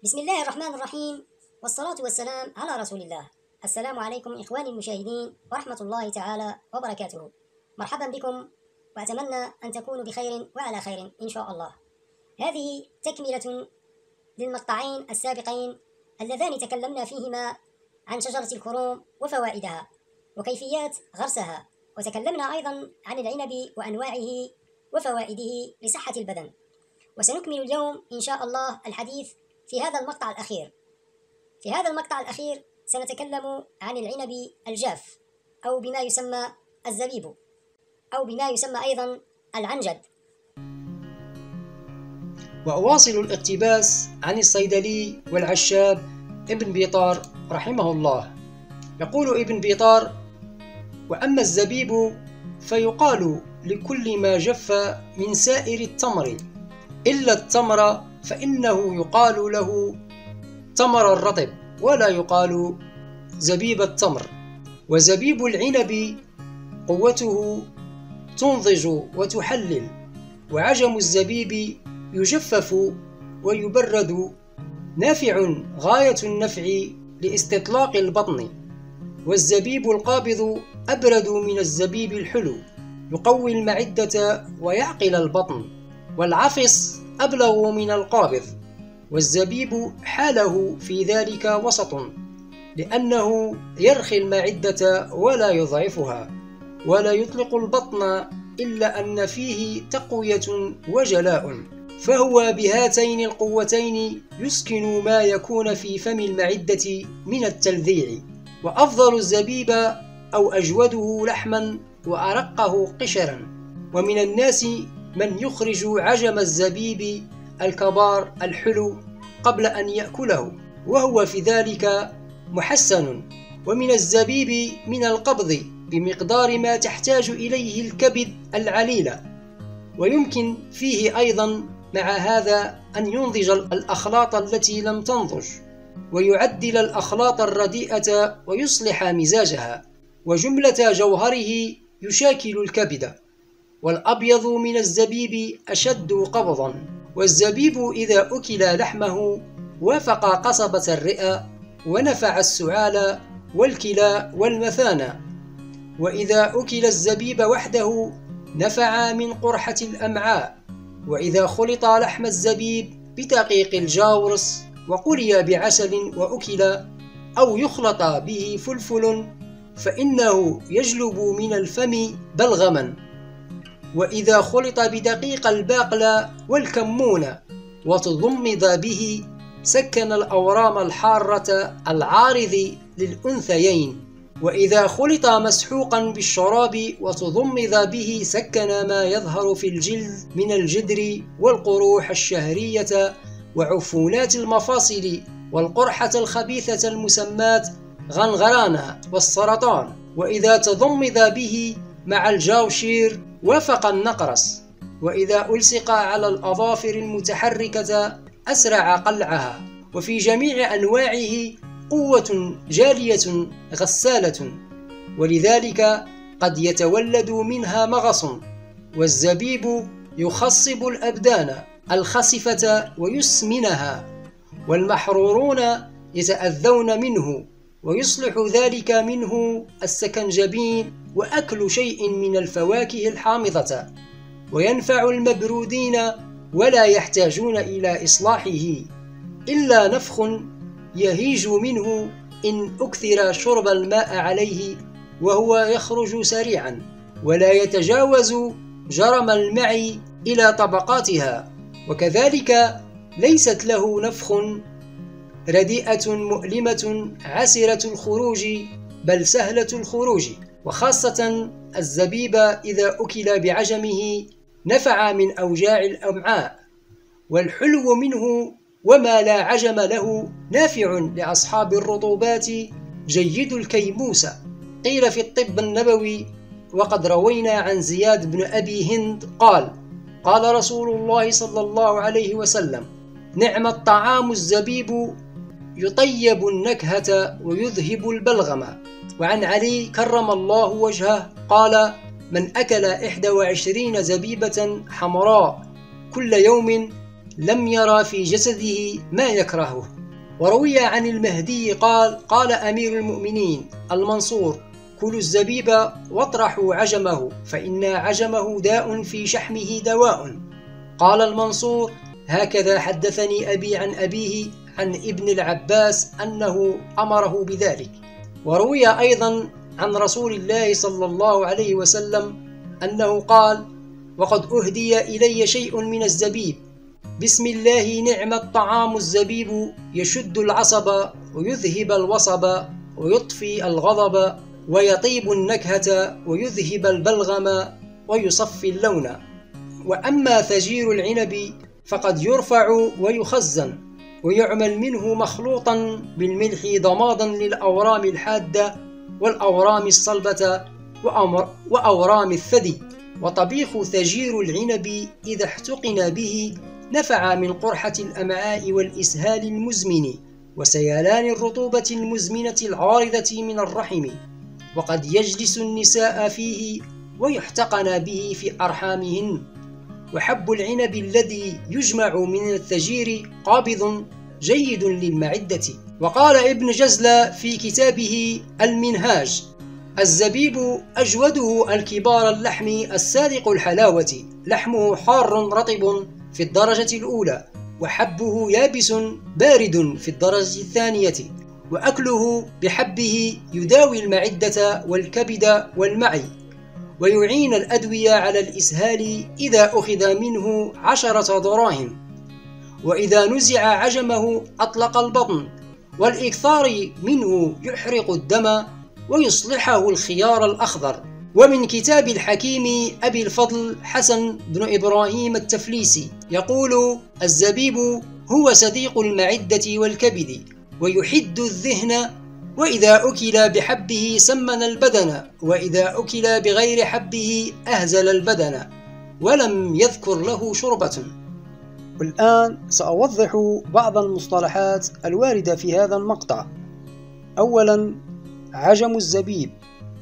بسم الله الرحمن الرحيم، والصلاة والسلام على رسول الله. السلام عليكم إخواني المشاهدين ورحمة الله تعالى وبركاته. مرحبا بكم، وأتمنى أن تكونوا بخير وعلى خير إن شاء الله. هذه تكملة للمقطعين السابقين اللذان تكلمنا فيهما عن شجرة الكروم وفوائدها وكيفيات غرسها، وتكلمنا أيضا عن العنب وأنواعه وفوائده لصحة البدن. وسنكمل اليوم إن شاء الله الحديث في هذا المقطع الأخير. في هذا المقطع الأخير سنتكلم عن العنب الجاف، أو بما يسمى الزبيب، أو بما يسمى أيضا العنجد. وأواصل الاقتباس عن الصيدلي والعشاب ابن بيطار رحمه الله. يقول ابن بيطار: وأما الزبيب فيقال لكل ما جف من سائر التمر إلا التمر، فإنه يقال له تمر الرطب ولا يقال زبيب التمر. وزبيب العنب قوته تنضج وتحلل، وعجم الزبيب يجفف ويبرد، نافع غاية النفع لاستطلاق البطن. والزبيب القابض أبرد من الزبيب الحلو، يقوي المعدة ويعقل البطن. والعفص أبلغ من القابض، والزبيب حاله في ذلك وسط، لأنه يرخي المعدة ولا يضعفها، ولا يطلق البطن، إلا أن فيه تقوية وجلاء، فهو بهاتين القوتين يسكن ما يكون في فم المعدة من التلذيع. وأفضل الزبيب أو أجوده لحما وأرقه قشرا. ومن الناس من يخرج عجم الزبيب الكبار الحلو قبل أن يأكله، وهو في ذلك محسن. ومن الزبيب من القبض بمقدار ما تحتاج إليه الكبد العليلة. ويمكن فيه أيضا مع هذا أن ينضج الأخلاط التي لم تنضج، ويعدل الأخلاط الرديئة ويصلح مزاجها، وجملة جوهره يشاكل الكبد. والأبيض من الزبيب أشد قبضا. والزبيب إذا أكل لحمه وافق قصبة الرئة، ونفع السعال والكلى والمثانة. وإذا أكل الزبيب وحده نفع من قرحة الأمعاء. وإذا خلط لحم الزبيب بدقيق الجاورس وقلي بعسل وأكل، أو يخلط به فلفل، فإنه يجلب من الفم بلغما. وإذا خلط بدقيق الباقلا والكمون وتضمد به سكن الأورام الحارة العارض للأنثيين. وإذا خلط مسحوقا بالشراب وتضمد به سكن ما يظهر في الجلد من الجدر والقروح الشهرية وعفونات المفاصل والقرحة الخبيثة المسماة غنغرانا والسرطان. وإذا تضمد به مع الجاوشير وافق النقرس. وإذا ألصق على الأظافر المتحركة أسرع قلعها. وفي جميع أنواعه قوة جالية غسالة، ولذلك قد يتولد منها مغص. والزبيب يخصب الأبدان الخسفة ويسمنها، والمحرورون يتأذون منه، ويصلح ذلك منه السكنجبين وأكل شيء من الفواكه الحامضة. وينفع المبرودين ولا يحتاجون إلى إصلاحه إلا نفخ يهيج منه إن أكثر شرب الماء عليه، وهو يخرج سريعا ولا يتجاوز جرم المعي إلى طبقاتها. وكذلك ليست له نفخ رديئة مؤلمة عسرة الخروج، بل سهلة الخروج. وخاصة الزبيب إذا أكل بعجمه نفع من أوجاع الأمعاء. والحلو منه وما لا عجم له نافع لأصحاب الرطوبات جيد الكيموسة. قيل في الطب النبوي، وقد روينا عن زياد بن أبي هند قال: قال رسول الله صلى الله عليه وسلم: نعم الطعام الزبيب، يطيب النكهة ويذهب البلغم. وعن علي كرم الله وجهه قال: من أكل 21 زبيبة حمراء كل يوم لم يرى في جسده ما يكرهه. وروي عن المهدي قال أمير المؤمنين المنصور: كلوا الزبيب واطرحوا عجمه، فإن عجمه داء في شحمه دواء. قال المنصور: هكذا حدثني أبي عن أبيه عن ابن العباس أنه أمره بذلك. وروي أيضا عن رسول الله صلى الله عليه وسلم أنه قال: وقد أهدي إلي شيء من الزبيب، بسم الله نعم الطعام الزبيب، يشد العصب ويذهب الوصب ويطفي الغضب ويطيب النكهة ويذهب البلغم ويصفي اللون. وأما ثجير العنب فقد يرفع ويخزن ويعمل منه مخلوطا بالملح ضمادا للأورام الحادة والأورام الصلبة وأورام الثدي. وطبيخ ثجير العنب إذا احتقن به نفع من قرحة الأمعاء والإسهال المزمن وسيلان الرطوبة المزمنة العارضة من الرحم. وقد يجلس النساء فيه ويحتقن به في أرحامهن. وحب العنب الذي يجمع من الثجير قابض جيد للمعدة. وقال ابن جزلة في كتابه المنهاج: الزبيب أجوده الكبار اللحم السادق الحلاوة، لحمه حار رطب في الدرجة الأولى، وحبه يابس بارد في الدرجة الثانية، وأكله بحبه يداوي المعدة والكبد والمعي، ويعين الأدوية على الإسهال إذا أخذ منه 10 دراهم، وإذا نزع عجمه أطلق البطن، والإكثار منه يحرق الدم ويصلحه الخيار الأخضر. ومن كتاب الحكيم أبي الفضل حسن بن إبراهيم التفليسي يقول: الزبيب هو صديق المعدة والكبد ويحد الذهن، وإذا أكل بحبه سمن البدن، وإذا أكل بغير حبه أهزل البدن، ولم يذكر له شربة. والآن سأوضح بعض المصطلحات الواردة في هذا المقطع. أولا، عجم الزبيب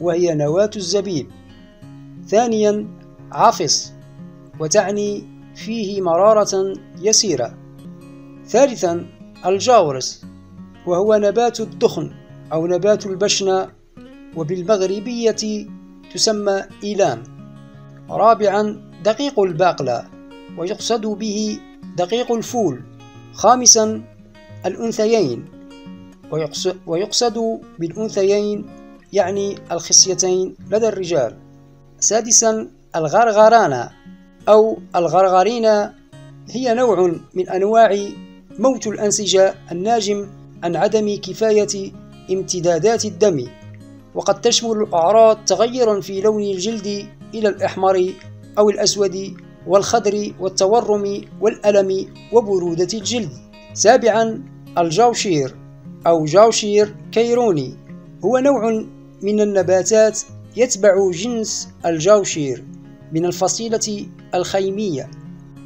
وهي نواة الزبيب. ثانيا، عفص وتعني فيه مرارة يسيرة. ثالثا، الجاورس وهو نبات الدخن أو نبات البشنة، وبالمغربية تسمى إيلام. رابعا، دقيق الباقلة ويقصد به دقيق الفول. خامسا، الأنثيين ويقصد بالأنثيين يعني الخصيتين لدى الرجال. سادسا، الغرغرانة أو الغرغرينة، هي نوع من أنواع موت الأنسجة الناجم عن عدم كفاية امتدادات الدم، وقد تشمل الأعراض تغيرا في لون الجلد إلى الأحمر أو الأسود والخضر والتورم والألم وبرودة الجلد. سابعا، الجوشير أو جوشير كيروني، هو نوع من النباتات يتبع جنس الجوشير من الفصيلة الخيمية.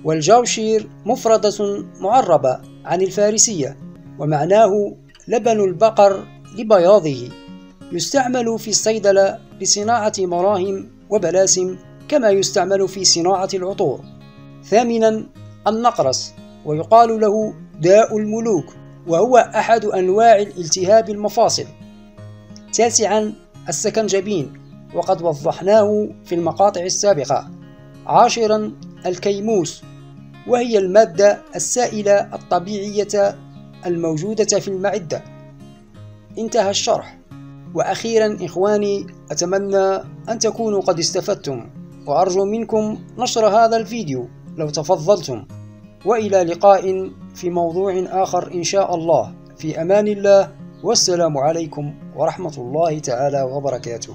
والجوشير مفردة معربة عن الفارسية، ومعناه لبن البقر لبياضه. يستعمل في الصيدلة لصناعة مراهم وبلاسم، كما يستعمل في صناعة العطور. ثامنا، النقرس ويقال له داء الملوك، وهو أحد أنواع الالتهاب المفاصل. تاسعا، السكنجبين وقد وضحناه في المقاطع السابقة. عاشرا، الكيموس وهي المادة السائلة الطبيعية الموجودة في المعدة. انتهى الشرح. وأخيرا إخواني، أتمنى أن تكونوا قد استفدتم، وأرجو منكم نشر هذا الفيديو لو تفضلتم. وإلى لقاء في موضوع آخر إن شاء الله. في أمان الله، والسلام عليكم ورحمة الله تعالى وبركاته.